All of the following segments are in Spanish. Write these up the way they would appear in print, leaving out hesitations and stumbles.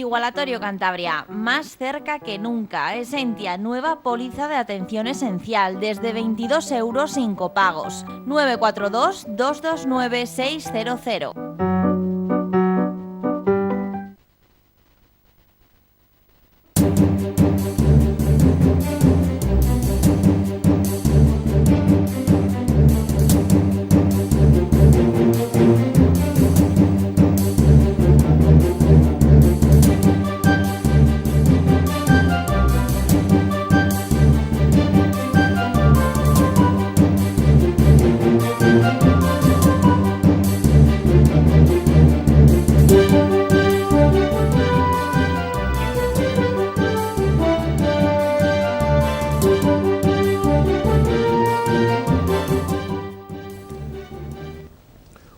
Igualatorio Cantabria, más cerca que nunca. Esentia, nueva póliza de atención esencial, desde 22 € sin copagos. 942-229-600.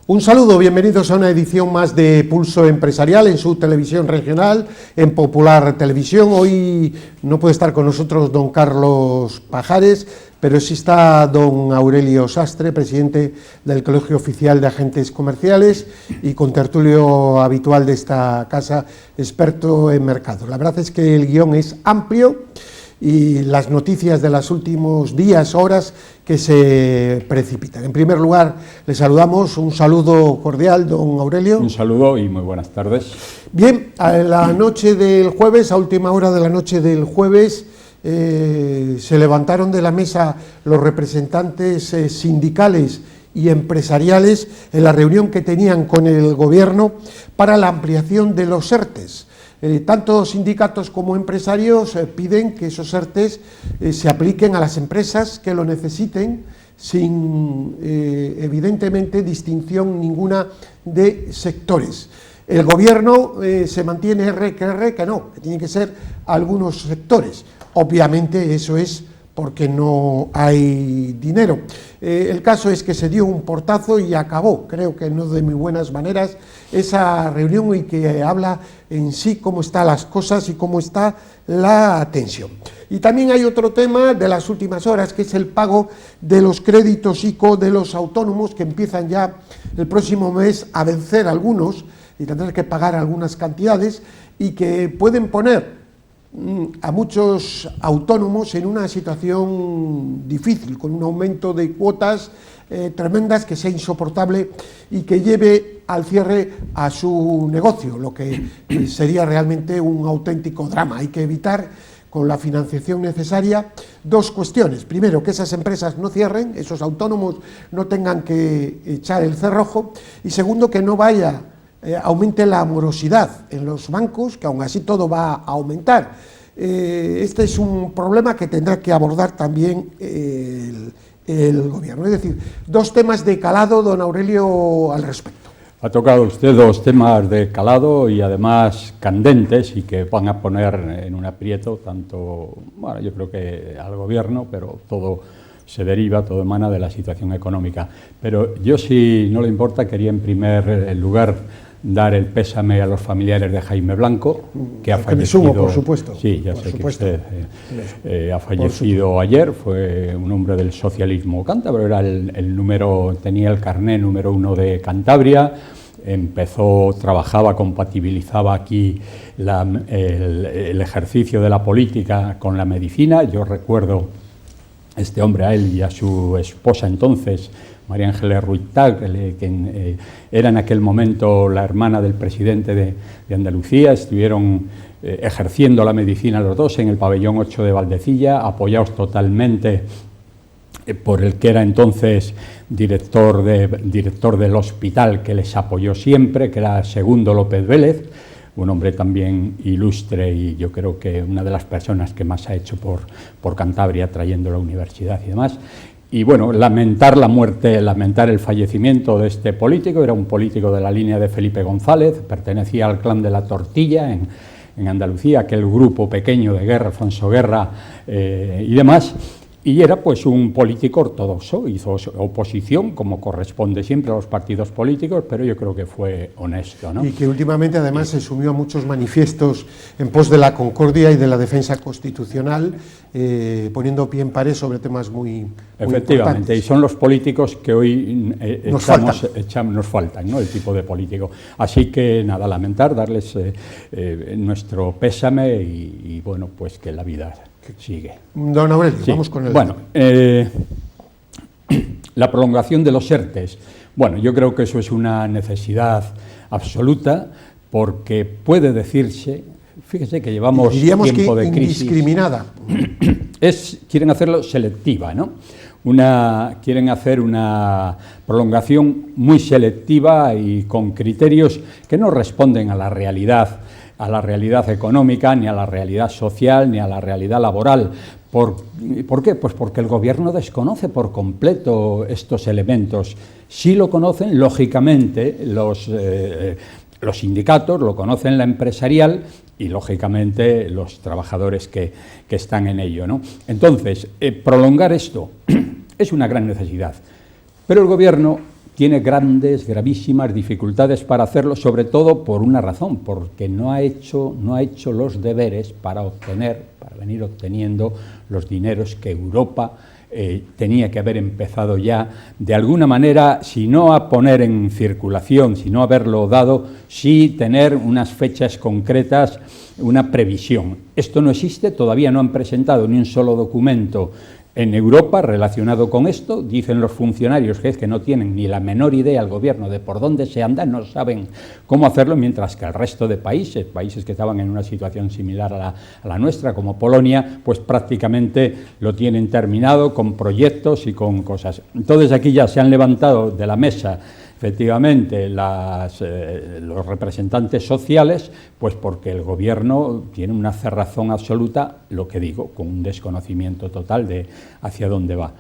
Un saludo, bienvenidos a una edición más de Pulso Empresarial en su televisión regional, en Popular Televisión. Hoy no puede estar con nosotros don Carlos Pajares, pero sí está don Aurelio Sastre, presidente del Colegio Oficial de Agentes Comerciales y contertulio habitual de esta casa, experto en mercado. La verdad es que el guión es amplio y las noticias de los últimos días, horas, que se precipitan. En primer lugar, le saludamos, un saludo cordial, don Aurelio. Un saludo y muy buenas tardes. Bien, a la noche del jueves, a última hora de la noche del jueves, se levantaron de la mesa los representantes sindicales y empresariales en la reunión que tenían con el Gobierno para la ampliación de los ERTEs. Tanto sindicatos como empresarios piden que esos ERTEs se apliquen a las empresas que lo necesiten sin, evidentemente, distinción ninguna de sectores. El Gobierno se mantiene que no, que tienen que ser algunos sectores. Obviamente eso es porque no hay dinero. El caso es que se dio un portazo y acabó, creo que no de muy buenas maneras, esa reunión, y que habla en sí cómo están las cosas y cómo está la tensión. Y también hay otro tema de las últimas horas, que es el pago de los créditos ICO de los autónomos, que empiezan ya el próximo mes a vencer algunos y tendrán que pagar algunas cantidades, y que pueden poner a muchos autónomos en una situación difícil, con un aumento de cuotas tremendas que sea insoportable y que lleve al cierre a su negocio, lo que sería realmente un auténtico drama. Hay que evitar, con la financiación necesaria, dos cuestiones. Primero, que esas empresas no cierren, esos autónomos no tengan que echar el cerrojo, y segundo, que no aumente la morosidad en los bancos, que aún así todo va a aumentar. Este es un problema que tendrá que abordar también el Gobierno. Es decir, dos temas de calado, don Aurelio, al respecto. Ha tocado usted dos temas de calado y además candentes, y que van a poner en un aprieto tanto, bueno, yo creo que al Gobierno, pero todo se deriva, todo emana de la situación económica. Pero yo, si no le importa, quería en primer lugar dar el pésame a los familiares de Jaime Blanco, que ha fallecido. Me sumo, por supuesto. Sí, ya sé que usted ha fallecido ayer. Fue un hombre del socialismo cántabro, era tenía el carné número 1 de Cantabria. Trabajaba, compatibilizaba aquí el ejercicio de la política con la medicina. Yo recuerdo este hombre, a él y a su esposa entonces, María Ángeles Ruiz Tagle, que era en aquel momento la hermana del presidente de Andalucía. Estuvieron ejerciendo la medicina los dos en el pabellón 8 de Valdecilla, apoyados totalmente por el que era entonces director del hospital, que les apoyó siempre, que era Segundo López Vélez, un hombre también ilustre, y yo creo que una de las personas que más ha hecho por Cantabria, trayendo la universidad y demás. Y bueno, lamentar la muerte, lamentar el fallecimiento de este político. Era un político de la línea de Felipe González, pertenecía al clan de la Tortilla en Andalucía, aquel grupo pequeño de Guerra, Alfonso Guerra y demás. Y era pues un político ortodoxo, hizo oposición como corresponde siempre a los partidos políticos, pero yo creo que fue honesto, ¿no? Y que últimamente además se sumió a muchos manifiestos en pos de la concordia y de la defensa constitucional, poniendo pie en pared sobre temas muy efectivamente, importantes. y son los políticos que hoy Nos faltan, ¿no? El tipo de político. Así que nada, lamentar, darles nuestro pésame y bueno, pues que la vida sigue. Don Aurelio, Sí. vamos con el... Bueno, la prolongación de los ERTEs. Bueno, yo creo que eso es una necesidad absoluta porque puede decirse, fíjese que llevamos diríamos tiempo que de crisis. indiscriminada. Quieren hacerlo selectiva, ¿no? Quieren hacer una prolongación muy selectiva y con criterios que no responden a la realidad económica, ni a la realidad social, ni a la realidad laboral. ¿Por qué? Pues porque el Gobierno desconoce por completo estos elementos. Sí lo conocen, lógicamente, los sindicatos, lo conocen la empresarial y, lógicamente, los trabajadores que están en ello, ¿no? Entonces, prolongar esto es una gran necesidad, pero el Gobierno tiene gravísimas dificultades para hacerlo, sobre todo por una razón, porque no ha hecho los deberes para venir obteniendo los dineros que Europa tenía que haber empezado ya, de alguna manera, si no a poner en circulación, si no haberlo dado, sí tener unas fechas concretas, una previsión. Esto no existe, todavía no han presentado ni un solo documento en Europa relacionado con esto. Dicen los funcionarios que es que no tienen ni la menor idea al Gobierno de por dónde se anda, no saben cómo hacerlo, mientras que el resto de países que estaban en una situación similar a la nuestra, como Polonia, pues prácticamente lo tienen terminado con proyectos y con cosas. Entonces aquí ya se han levantado de la mesa efectivamente los representantes sociales, pues porque el Gobierno tiene una cerrazón absoluta, lo que digo, con un desconocimiento total de hacia dónde va.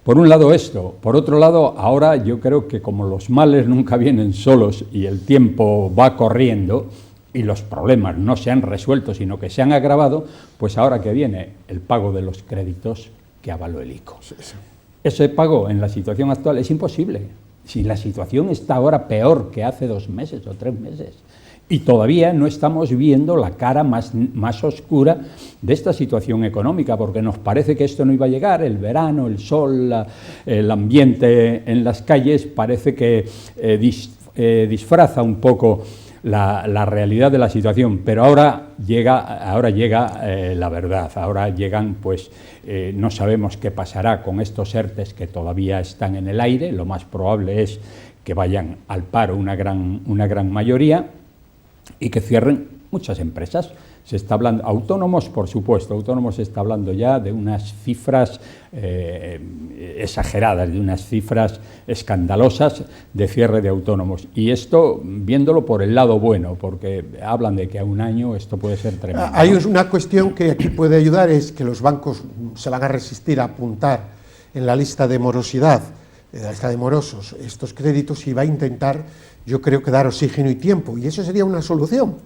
Por un lado esto, por otro lado, ahora yo creo que como los males nunca vienen solos y el tiempo va corriendo y los problemas no se han resuelto, sino que se han agravado, pues ahora que viene el pago de los créditos que avaló el ICO. Ese pago en la situación actual es imposible. Si la situación está ahora peor que hace 2 meses o 3 meses y todavía no estamos viendo la cara más oscura de esta situación económica, porque nos parece que esto no iba a llegar, el verano, el sol, el ambiente en las calles parece que disfraza un poco la realidad de la situación, pero ahora llega la verdad, ahora llegan, pues no sabemos qué pasará con estos ERTEs que todavía están en el aire, lo más probable es que vayan al paro una gran mayoría y que cierren muchas empresas. Se está hablando, autónomos, por supuesto, autónomos se está hablando ya de unas cifras exageradas, de unas cifras escandalosas de cierre de autónomos. Y esto, viéndolo por el lado bueno, porque hablan de que a un año esto puede ser tremendo. Hay una cuestión que aquí puede ayudar, es que los bancos se van a resistir a apuntar en la lista de morosidad, en la lista de morosos, estos créditos, y va a intentar, yo creo, que dar oxígeno y tiempo. Y eso sería una solución,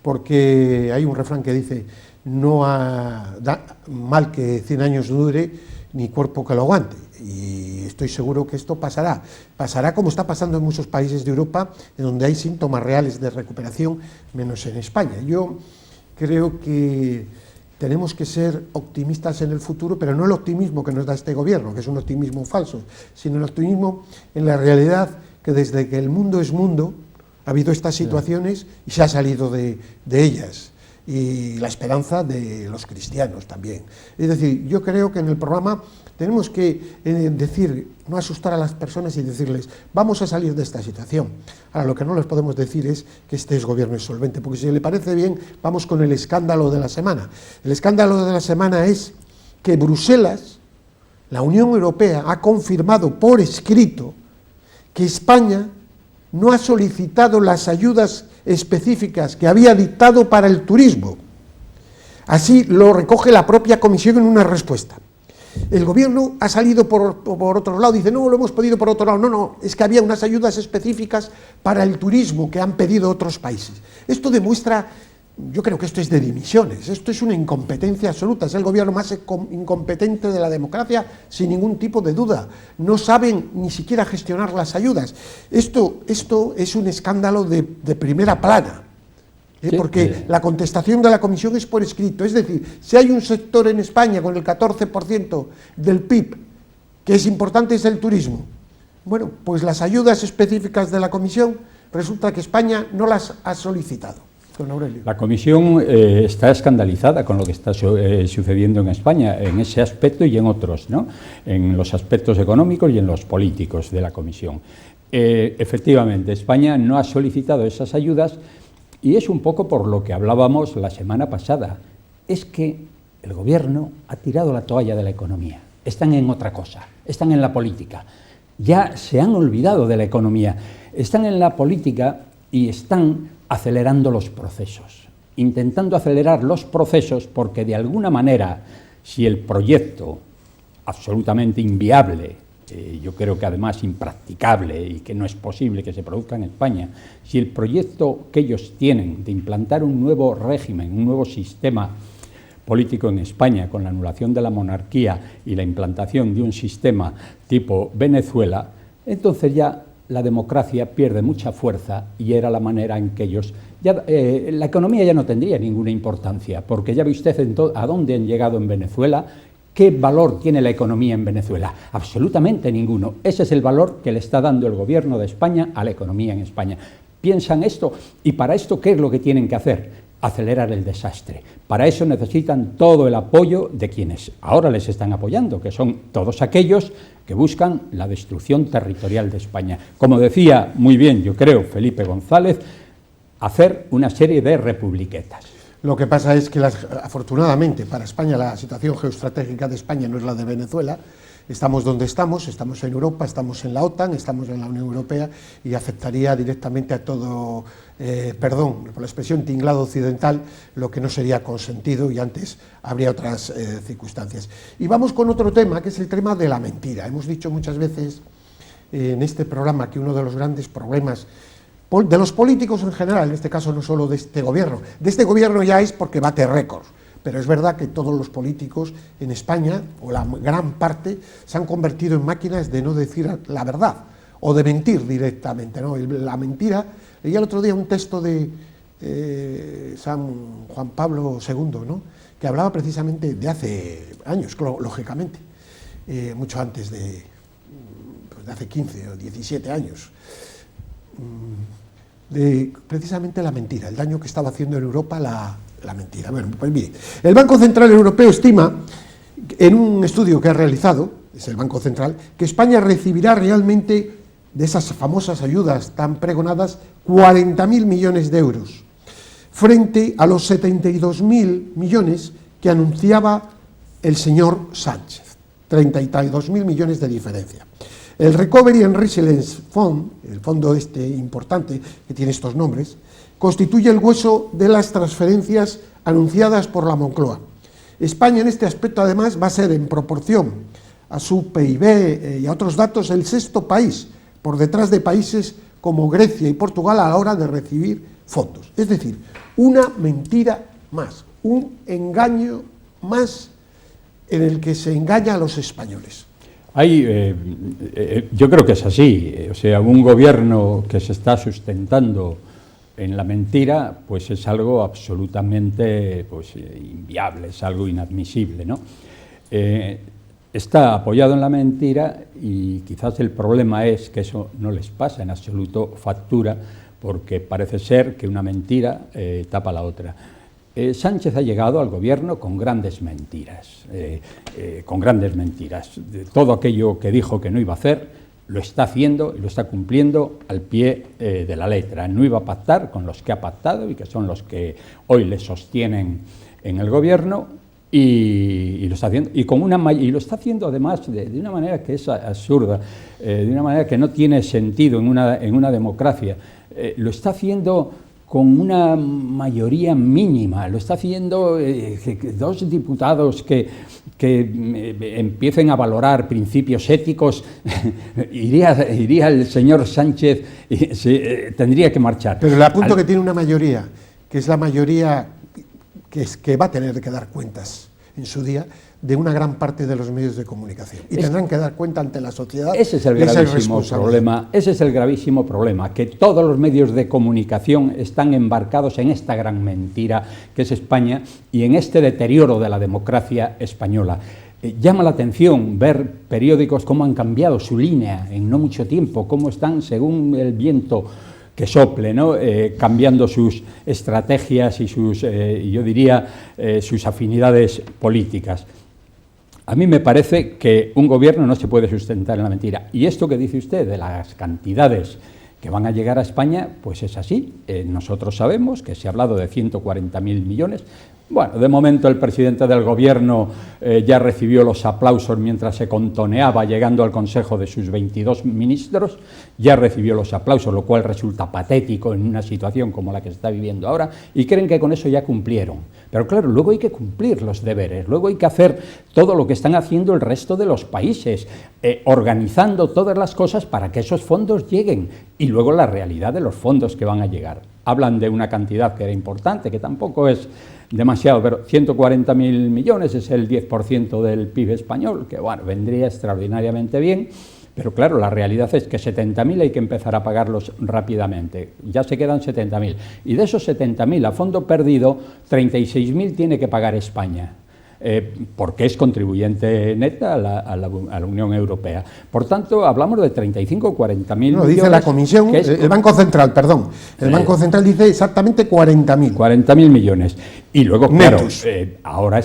porque hay un refrán que dice: no da mal que 100 años dure, ni cuerpo que lo aguante. Y estoy seguro que esto pasará como está pasando en muchos países de Europa, en donde hay síntomas reales de recuperación, menos en España. Yo creo que tenemos que ser optimistas en el futuro, pero no el optimismo que nos da este gobierno, que es un optimismo falso, sino el optimismo en la realidad, que desde que el mundo es mundo, ha habido estas situaciones y se ha salido de ellas, y la esperanza de los cristianos también. Es decir, yo creo que en el programa tenemos que decir, no asustar a las personas y decirles: vamos a salir de esta situación. Ahora, lo que no les podemos decir es que este gobierno es solvente, porque si le parece bien, vamos con el escándalo de la semana. El escándalo de la semana es que Bruselas, la Unión Europea, ha confirmado por escrito que España no ha solicitado las ayudas específicas que había dictado para el turismo. Así lo recoge la propia Comisión en una respuesta. El gobierno ha salido por otro lado, dice: no, lo hemos pedido por otro lado. No, es que había unas ayudas específicas para el turismo que han pedido otros países. Esto demuestra yo creo que esto es de dimisiones, esto es una incompetencia absoluta, es el gobierno más incompetente de la democracia, sin ningún tipo de duda. No saben ni siquiera gestionar las ayudas. Esto es un escándalo de primera plana, porque la contestación de la Comisión es por escrito. Es decir, si hay un sector en España con el 14% del PIB, que es importante, es el turismo. Bueno, pues las ayudas específicas de la Comisión, resulta que España no las ha solicitado. Don Aurelio. La Comisión está escandalizada con lo que está sucediendo en España, en ese aspecto y en otros, ¿no? En los aspectos económicos y en los políticos de la Comisión. Efectivamente, España no ha solicitado esas ayudas y es un poco por lo que hablábamos la semana pasada. Es que el Gobierno ha tirado la toalla de la economía. Están en otra cosa, están en la política. Ya se han olvidado de la economía. Están en la política y están acelerando los procesos, intentando acelerar los procesos porque de alguna manera, si el proyecto absolutamente inviable, yo creo que además impracticable y que no es posible que se produzca en España, si el proyecto que ellos tienen de implantar un nuevo régimen, un nuevo sistema político en España con la anulación de la monarquía y la implantación de un sistema tipo Venezuela, entonces ya la democracia pierde mucha fuerza y era la manera en que ellos... la economía ya no tendría ninguna importancia, porque ya ve usted a dónde han llegado en Venezuela. ¿Qué valor tiene la economía en Venezuela? Absolutamente ninguno. Ese es el valor que le está dando el Gobierno de España a la economía en España. Piensan esto, y para esto, ¿qué es lo que tienen que hacer? Acelerar el desastre. Para eso necesitan todo el apoyo de quienes ahora les están apoyando, que son todos aquellos que buscan la destrucción territorial de España. Como decía muy bien, yo creo, Felipe González, hacer una serie de republiquetas. Lo que pasa es que, afortunadamente, para España la situación geoestratégica de España no es la de Venezuela. Estamos donde estamos en Europa, estamos en la OTAN, estamos en la Unión Europea y afectaría directamente a todo, perdón por la expresión, tinglado occidental, lo que no sería consentido y antes habría otras circunstancias. Y vamos con otro tema, que es el tema de la mentira. Hemos dicho muchas veces en este programa que uno de los grandes problemas de los políticos en general, en este caso no solo de este gobierno ya es porque bate récords, pero es verdad que todos los políticos en España, o la gran parte, se han convertido en máquinas de no decir la verdad, o de mentir directamente, ¿no? La mentira, leí el otro día un texto de San Juan Pablo II, ¿no? Que hablaba precisamente de hace años, lógicamente, mucho antes de hace 15 o 17 años, de precisamente la mentira, el daño que estaba haciendo en Europa la mentira. Bueno, pues mire, el Banco Central Europeo estima, en un estudio que ha realizado, es el Banco Central, que España recibirá realmente de esas famosas ayudas tan pregonadas 40.000 millones de euros, frente a los 72.000 millones que anunciaba el señor Sánchez, 32.000 millones de diferencia. El Recovery and Resilience Fund, el fondo importante que tiene estos nombres, constituye el hueso de las transferencias anunciadas por la Moncloa. España en este aspecto además va a ser en proporción a su PIB y a otros datos el sexto país, por detrás de países como Grecia y Portugal a la hora de recibir fondos. Es decir, una mentira más, un engaño más en el que se engaña a los españoles. Yo creo que es así, o sea, un gobierno que se está sustentando en la mentira, pues es algo absolutamente inviable, es algo inadmisible, ¿no? Está apoyado en la mentira y quizás el problema es que eso no les pasa en absoluto factura, porque parece ser que una mentira tapa la otra. Sánchez ha llegado al gobierno con grandes mentiras, De todo aquello que dijo que no iba a hacer, lo está haciendo y lo está cumpliendo al pie de la letra. No iba a pactar con los que ha pactado y que son los que hoy le sostienen en el gobierno y lo está haciendo, y lo está haciendo además de una manera que es absurda, de una manera que no tiene sentido en una democracia. Lo está haciendo con una mayoría mínima, lo está haciendo dos diputados que empiecen a valorar principios éticos, iría el señor Sánchez y tendría que marchar. Pero le apunto que tiene una mayoría que es la mayoría que va a tener que dar cuentas en su día de una gran parte de los medios de comunicación. Y tendrán que dar cuenta ante la sociedad. Ese es el gravísimo problema. Ese es el gravísimo problema, que todos los medios de comunicación están embarcados en esta gran mentira que es España y en este deterioro de la democracia española. Llama la atención ver periódicos cómo han cambiado su línea en no mucho tiempo, cómo están según el viento que sople, ¿no? Cambiando sus estrategias y sus, yo diría, sus afinidades políticas. A mí me parece que un gobierno no se puede sustentar en la mentira. Y esto que dice usted de las cantidades que van a llegar a España, pues es así. Nosotros sabemos que se ha hablado de 140.000 millones. Bueno, de momento el presidente del gobierno ya recibió los aplausos mientras se contoneaba llegando al Consejo de sus 22 ministros, ya recibió los aplausos, lo cual resulta patético en una situación como la que se está viviendo ahora, y creen que con eso ya cumplieron. Pero claro, luego hay que cumplir los deberes, luego hay que hacer todo lo que están haciendo el resto de los países, organizando todas las cosas para que esos fondos lleguen, y luego la realidad de los fondos que van a llegar. Hablan de una cantidad que era importante, que tampoco es demasiado, pero 140.000 millones es el 10% del PIB español, que bueno, vendría extraordinariamente bien, pero claro, la realidad es que 70.000 hay que empezar a pagarlos rápidamente, ya se quedan 70.000, y de esos 70.000 a fondo perdido, 36.000 tiene que pagar España. Porque es contribuyente neta a la Unión Europea. Por tanto, hablamos de 35 o 40.000 millones. Dice la Comisión, el Banco Central, perdón. El Banco Central dice exactamente 40.000. 40.000 millones. Y luego, claro, ahora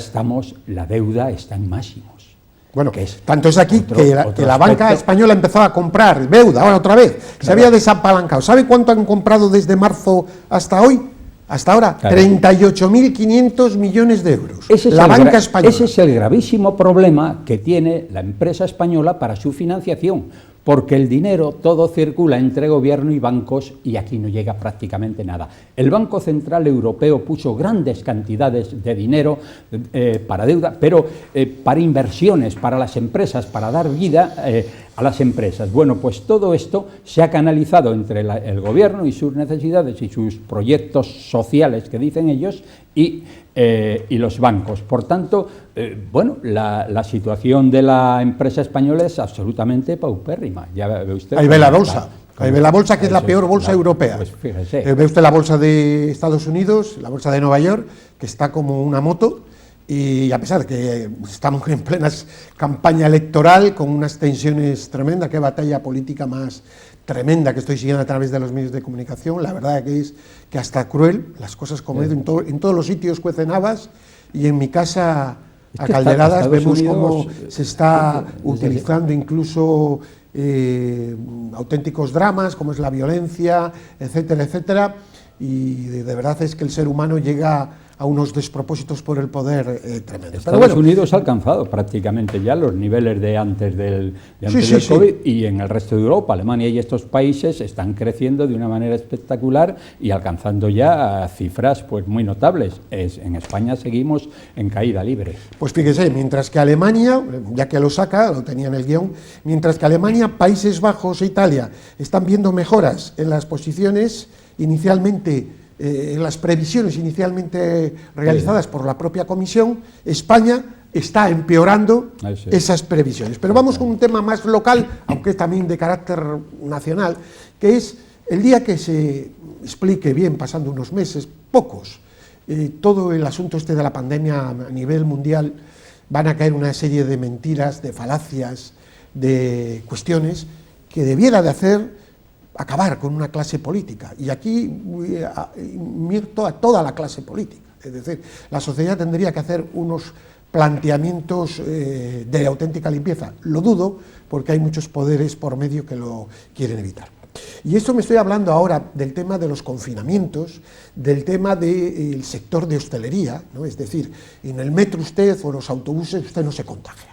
la deuda está en máximos. Bueno, tanto es aquí que la banca española empezó a comprar deuda, ahora otra vez. Claro. Se había desapalancado. ¿Sabe cuánto han comprado desde marzo hasta hoy? Hasta ahora, claro. 38.500 millones de euros. La banca española. Ese es el gravísimo problema que tiene la empresa española para su financiación, porque el dinero todo circula entre gobierno y bancos y aquí no llega prácticamente nada. El Banco Central Europeo puso grandes cantidades de dinero para deuda, pero para inversiones, para las empresas, para dar vida a las empresas. Bueno, pues todo esto se ha canalizado entre el gobierno y sus necesidades y sus proyectos sociales que dicen ellos y los bancos. Por tanto, bueno, la situación de la empresa española es absolutamente paupérrima. Ya ve usted. Ahí ve la bolsa. Ahí ve la bolsa, que es la peor bolsa europea. Pues fíjese. Ve usted la bolsa de Estados Unidos, la bolsa de Nueva York, que está como una moto. Y a pesar de que estamos en plena campaña electoral, con unas tensiones tremendas, qué batalla política más tremenda que estoy siguiendo a través de los medios de comunicación, la verdad que es que hasta cruel, las cosas como en todos los sitios cuecen habas, y en mi casa a calderadas vemos cómo se está utilizando incluso auténticos dramas, como es la violencia, etcétera, etcétera, y de verdad es que el ser humano llega a unos despropósitos por el poder tremendos. Estados Unidos ha alcanzado prácticamente ya los niveles de antes del COVID, y en el resto de Europa, Alemania y estos países están creciendo de una manera espectacular y alcanzando ya cifras pues muy notables. En España seguimos en caída libre. Pues fíjese, mientras que Alemania, ya que lo saca, lo tenía en el guión, mientras que Alemania, Países Bajos e Italia están viendo mejoras en las posiciones inicialmente, en las previsiones inicialmente realizadas por la propia Comisión, España está empeorando esas previsiones. Pero vamos con un tema más local, aunque también de carácter nacional, que es el día que se explique bien, pasando unos meses, pocos, todo el asunto este de la pandemia a nivel mundial, van a caer una serie de mentiras, de falacias, de cuestiones que debiera de hacer acabar con una clase política, y aquí invierto a toda la clase política, es decir, la sociedad tendría que hacer unos planteamientos de auténtica limpieza. Lo dudo, porque hay muchos poderes por medio que lo quieren evitar. Y esto me estoy hablando ahora del tema de los confinamientos, del tema del sector de hostelería, ¿no? Es decir, en el metro usted o en los autobuses usted no se contagia,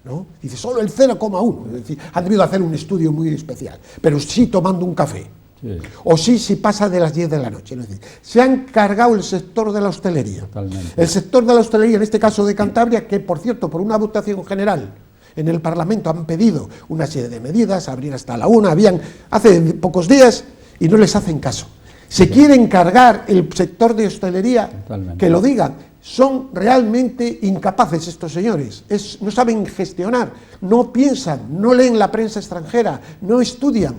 ¿no? Dice, solo el 0,1, es decir, han debido hacer un estudio muy especial, pero sí tomando un café, o sí si pasa de las 10 de la noche. Es decir, se han cargado el sector de la hostelería. Totalmente. El sector de la hostelería, en este caso de Cantabria, que por cierto, por una votación general en el Parlamento han pedido una serie de medidas, abrir hasta la 1, habían hace pocos días, y no les hacen caso. Se quieren cargar el sector de hostelería, Totalmente. que lo digan. Son realmente incapaces estos señores, no saben gestionar, no piensan, no leen la prensa extranjera, no estudian,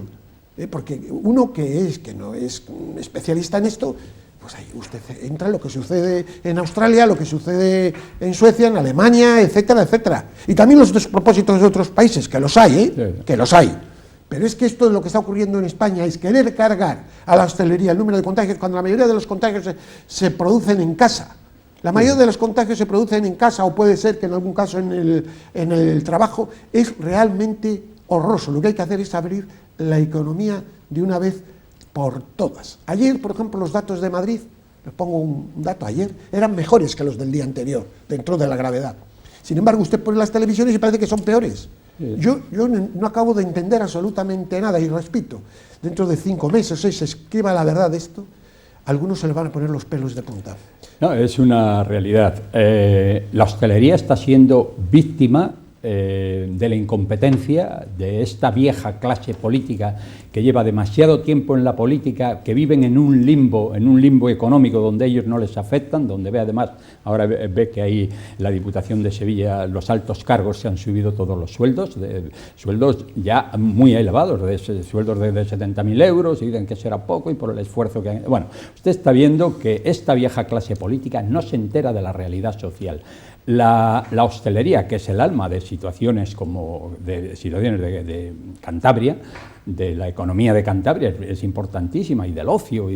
porque uno que no es un especialista en esto, pues ahí usted entra en lo que sucede en Australia, lo que sucede en Suecia, en Alemania, etcétera, etcétera. Y también los despropósitos de otros países, que los hay, Sí. que los hay. Pero es que esto es lo que está ocurriendo en España, es querer cargar a la hostelería el número de contagios, cuando la mayoría de los contagios se producen en casa. La mayoría de los contagios se producen en casa, o puede ser que en algún caso en el trabajo. Es realmente horroroso. Lo que hay que hacer es abrir la economía de una vez por todas. Ayer, por ejemplo, los datos de Madrid, les pongo un dato, ayer eran mejores que los del día anterior, dentro de la gravedad. Sin embargo, usted pone las televisiones y parece que son peores. Yo no acabo de entender absolutamente nada, y repito, dentro de 5 meses o 6 se escriba la verdad de esto, a algunos se les van a poner los pelos de punta. No, es una realidad. La hostelería está siendo víctima de la incompetencia de esta vieja clase política que lleva demasiado tiempo en la política, que viven en un limbo económico donde ellos no les afectan, donde ve además, ahora ve que ahí la Diputación de Sevilla, los altos cargos se han subido todos los sueldos, sueldos ya muy elevados, sueldos de 70.000 euros, y dicen que será poco y por el esfuerzo que han... Bueno, usted está viendo que esta vieja clase política no se entera de la realidad social. La hostelería, que es el alma de situaciones de Cantabria, de la economía de Cantabria, es importantísima, y del ocio,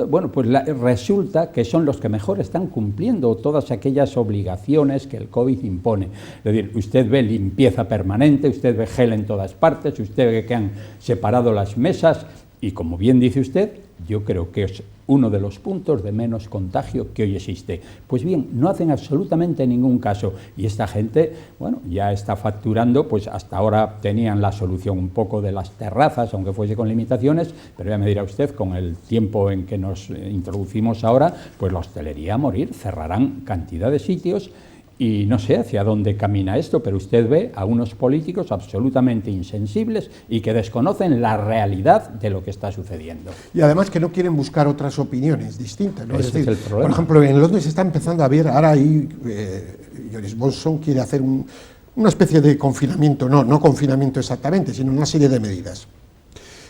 bueno, pues resulta que son los que mejor están cumpliendo todas aquellas obligaciones que el COVID impone. Es decir, usted ve limpieza permanente, usted ve gel en todas partes, usted ve que han separado las mesas, y como bien dice usted, yo creo que es uno de los puntos de menos contagio que hoy existe. Pues bien, no hacen absolutamente ningún caso, y esta gente, bueno, ya está facturando, pues hasta ahora tenían la solución un poco de las terrazas, aunque fuese con limitaciones, pero ya me dirá usted, con el tiempo en que nos introducimos ahora, pues la hostelería a morir, cerrarán cantidad de sitios. Y no sé hacia dónde camina esto, pero usted ve a unos políticos absolutamente insensibles y que desconocen la realidad de lo que está sucediendo. Y además que no quieren buscar otras opiniones distintas, ¿no? Ese es el problema. Por ejemplo, en Londres se está empezando a ver, ahora ahí Boris Johnson quiere hacer una especie de confinamiento, no confinamiento exactamente, sino una serie de medidas.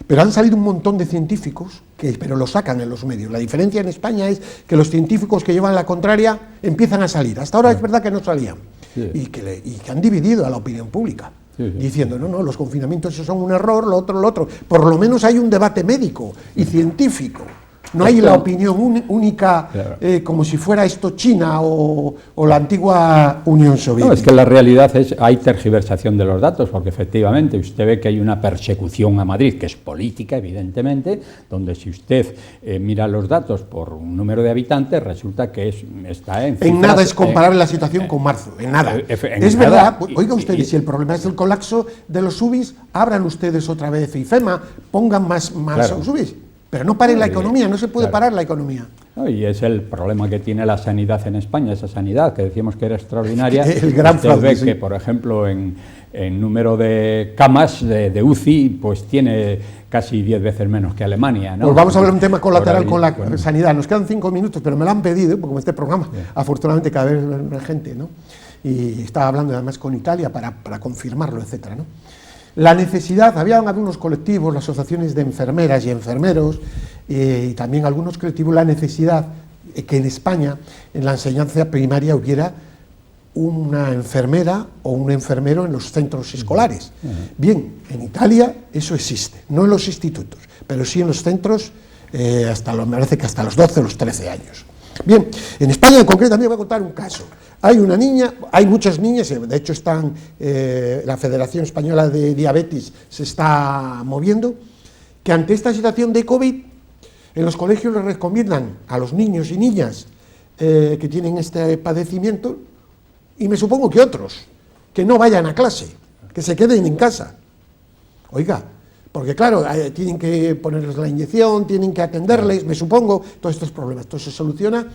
Pero han salido un montón de científicos, pero lo sacan en los medios. La diferencia en España es que los científicos que llevan la contraria empiezan a salir. Hasta ahora es verdad que no salían. Sí. Y que han dividido a la opinión pública, diciendo, no, los confinamientos son un error, lo otro. Por lo menos hay un debate médico y científico. No hay la opinión única, como si fuera esto China o la antigua Unión Soviética. No, es que la realidad es, hay tergiversación de los datos, porque efectivamente usted ve que hay una persecución a Madrid, que es política, evidentemente, donde si usted mira los datos por un número de habitantes, resulta que está en cifras, en nada es comparable la situación con marzo, en nada. Es verdad, oiga ustedes, si el problema es el colapso de los UBIs, abran ustedes otra vez IFEMA, pongan más claro. UBIs. Pero no paren la economía, no se puede parar la economía. No, y es el problema que tiene la sanidad en España, esa sanidad que decíamos que era extraordinaria. El gran fraude, ve que, por ejemplo, en número de camas de UCI, pues tiene casi 10 veces menos que Alemania, ¿no? Pues vamos a hablar de un tema colateral con la sanidad. Nos quedan 5 minutos, pero me lo han pedido, porque como este programa, afortunadamente cada vez más gente, ¿no? Y estaba hablando además con Italia para confirmarlo, etcétera, ¿no? La necesidad, habían algunos colectivos, las asociaciones de enfermeras y enfermeros, y también algunos colectivos, la necesidad que en España, en la enseñanza primaria, hubiera una enfermera o un enfermero en los centros escolares. Bien, en Italia eso existe, no en los institutos, pero sí en los centros, me parece que hasta los 12 o los 13 años. Bien, en España en concreto también voy a contar un caso. Hay una niña, hay muchas niñas, de hecho la Federación Española de Diabetes se está moviendo, que ante esta situación de COVID, en los colegios les recomiendan a los niños y niñas que tienen este padecimiento, y me supongo que otros, que no vayan a clase, que se queden en casa. Oiga, porque claro, tienen que ponerles la inyección, tienen que atenderles, me supongo, todos estos problemas. Esto se soluciona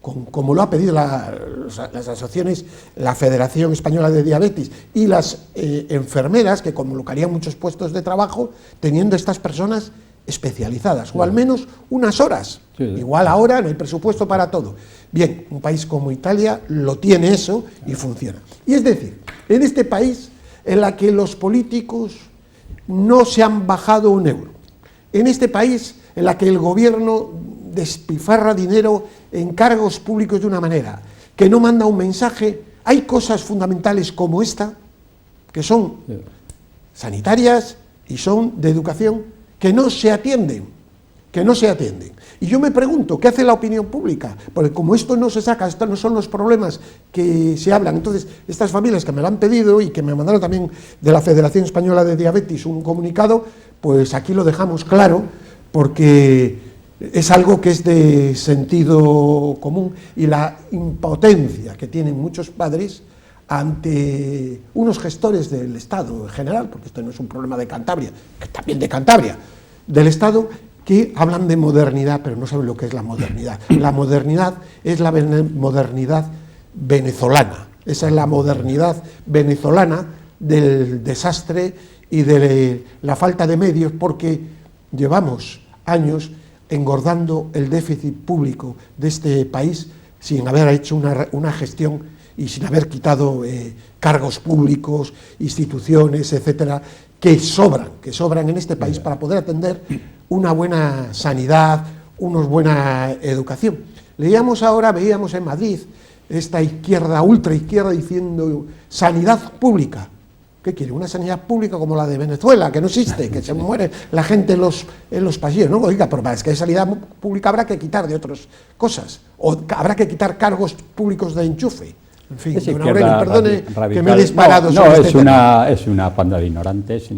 como lo ha pedido las asociaciones, la Federación Española de Diabetes y las enfermeras, que convocarían muchos puestos de trabajo, teniendo estas personas especializadas, o al menos unas horas. Sí. Igual ahora no hay presupuesto para todo. Bien, un país como Italia lo tiene eso y funciona. Y es decir, en este país en la que los políticos no se han bajado un euro, en este país en la que el gobierno despifarra dinero en cargos públicos de una manera que no manda un mensaje, hay cosas fundamentales como esta, que son sanitarias y son de educación, que no se atienden, Y yo me pregunto, ¿qué hace la opinión pública? Porque como esto no se saca, estos no son los problemas que se hablan, entonces estas familias que me lo han pedido y que me mandaron también de la Federación Española de Diabetes un comunicado, pues aquí lo dejamos claro, porque es algo que es de sentido común, y la impotencia que tienen muchos padres ante unos gestores del Estado en general, porque esto no es un problema de Cantabria, que también de Cantabria, del Estado, que hablan de modernidad, pero no saben lo que es la modernidad. La modernidad es la modernidad venezolana, esa es la modernidad venezolana del desastre y de la falta de medios, porque llevamos años engordando el déficit público de este país sin haber hecho una gestión y sin haber quitado cargos públicos, instituciones, etcétera, que sobran en este país para poder atender una buena sanidad, una buena educación. Veíamos en Madrid, esta izquierda, ultraizquierda, diciendo sanidad pública. ¿Qué quiere? Una sanidad pública como la de Venezuela, que no existe, que se muere la gente en los pasillos, ¿no? Oiga, pero para que sanidad pública habrá que quitar de otras cosas, o habrá que quitar cargos públicos de enchufe. En fin, don Aurelio, perdone que me he disparado sobre este tema. Es una panda de ignorantes,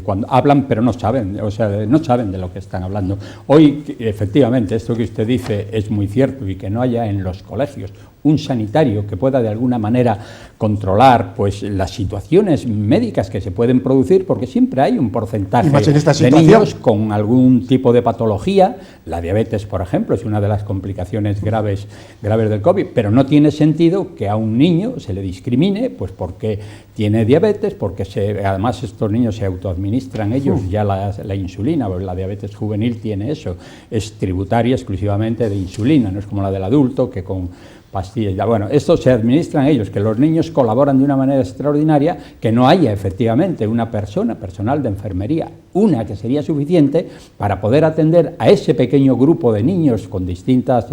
cuando hablan pero no saben, o sea, no saben de lo que están hablando. Hoy, efectivamente, esto que usted dice es muy cierto, y que no haya en los colegios un sanitario que pueda de alguna manera controlar pues las situaciones médicas que se pueden producir, porque siempre hay un porcentaje de niños con algún tipo de patología. La diabetes, por ejemplo, es una de las complicaciones graves del COVID, pero no tiene sentido que a un niño se le discrimine pues porque tiene diabetes, porque además estos niños se autoadministran ellos ya la insulina, porque la diabetes juvenil tiene eso, es tributaria exclusivamente de insulina, no es como la del adulto que con pastillas. Bueno, esto se administran ellos, que los niños colaboran de una manera extraordinaria, que no haya efectivamente una personal de enfermería, una que sería suficiente para poder atender a ese pequeño grupo de niños con distintas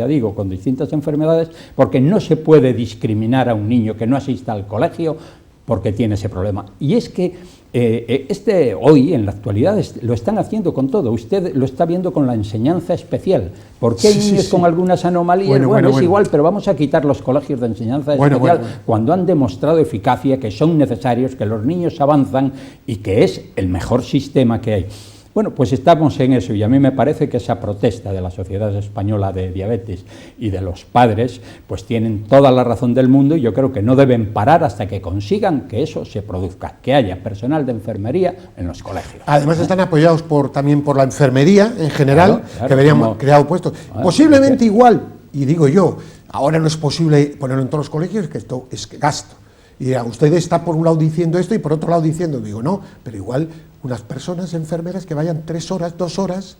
enfermedades, porque no se puede discriminar a un niño que no asista al colegio porque tiene ese problema. Y es que hoy, en la actualidad, lo están haciendo con todo. Usted lo está viendo con la enseñanza especial. ¿Por qué hay niños con algunas anomalías? Bueno, es igual, pero vamos a quitar los colegios de enseñanza especial cuando han demostrado eficacia, que son necesarios, que los niños avanzan y que es el mejor sistema que hay. Bueno, pues estamos en eso, y a mí me parece que esa protesta de la Sociedad Española de Diabetes y de los padres pues tienen toda la razón del mundo, y yo creo que no deben parar hasta que consigan que eso se produzca, que haya personal de enfermería en los colegios. Además están apoyados también por la enfermería en general, que habrían creado puestos. Posiblemente igual, y digo yo, ahora no es posible ponerlo en todos los colegios, que esto es gasto. Y usted está por un lado diciendo esto y por otro lado diciendo, digo, no, pero igual unas personas enfermeras que vayan 3 horas, 2 horas,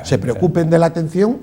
se preocupen de la atención,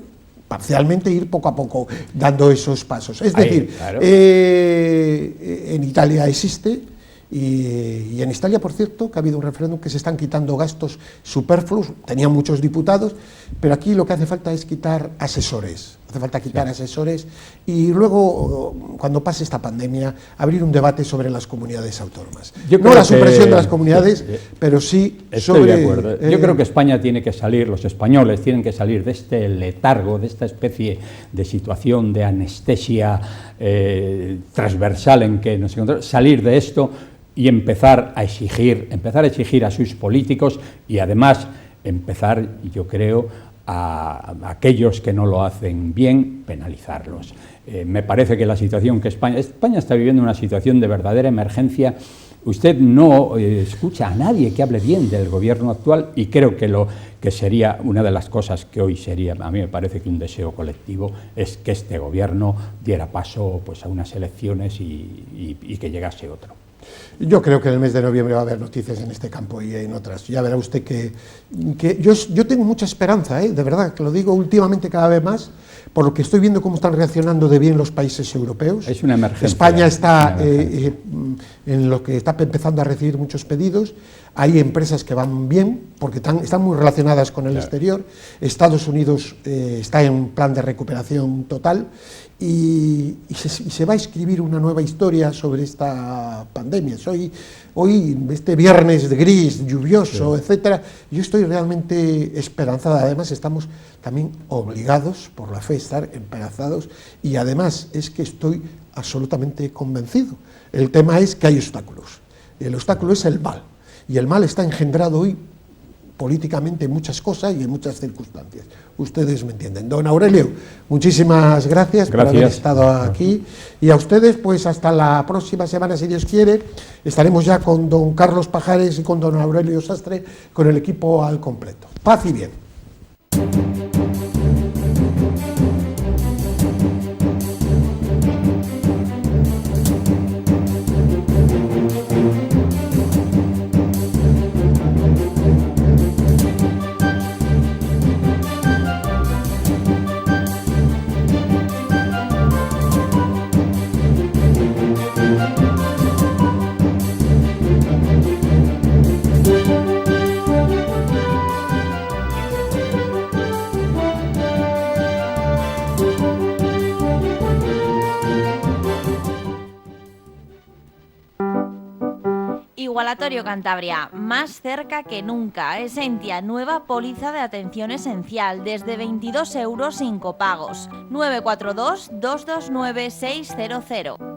parcialmente ir poco a poco dando esos pasos. Es decir, en Italia existe, y en Italia, por cierto, que ha habido un referéndum que se están quitando gastos superfluos, tenían muchos diputados, pero aquí lo que hace falta es quitar asesores. Hace falta quitar asesores y luego, cuando pase esta pandemia, abrir un debate sobre las comunidades autónomas. No la supresión de las comunidades, pero sí sobre... Estoy de acuerdo. Yo creo que España tiene que salir, los españoles tienen que salir de este letargo, de esta especie de situación de anestesia transversal en que nos encontramos, salir de esto y empezar a exigir a sus políticos, y además empezar, yo creo, a aquellos que no lo hacen bien, penalizarlos. Me parece que la situación que España está viviendo una situación de verdadera emergencia. Usted no escucha a nadie que hable bien del gobierno actual, y creo que sería una de las cosas que hoy sería, a mí me parece que un deseo colectivo, es que este gobierno diera paso pues a unas elecciones y que llegase otro. Yo creo que en el mes de noviembre va a haber noticias en este campo y en otras. Ya verá usted que yo tengo mucha esperanza, de verdad, que lo digo últimamente cada vez más, por lo que estoy viendo cómo están reaccionando de bien los países europeos. Es una emergencia. España está en lo que está empezando a recibir muchos pedidos. Hay empresas que van bien, porque están muy relacionadas con el exterior. Estados Unidos está en plan de recuperación total. Y se va a escribir una nueva historia sobre esta pandemia. Hoy, este viernes de gris, lluvioso, etcétera, yo estoy realmente esperanzada. Además, estamos también obligados, por la fe, a estar esperanzados, y además es que estoy absolutamente convencido. El tema es que hay obstáculos. El obstáculo es el mal, y el mal está engendrado hoy políticamente en muchas cosas y en muchas circunstancias. Ustedes me entienden. Don Aurelio, muchísimas gracias por haber estado aquí. Y a ustedes, pues hasta la próxima semana, si Dios quiere, estaremos ya con don Carlos Pajares y con don Aurelio Sastre, con el equipo al completo. Paz y bien. Igualatorio Cantabria, más cerca que nunca. Esentia, nueva póliza de atención esencial, desde 22 € sin copagos. 942 229 600.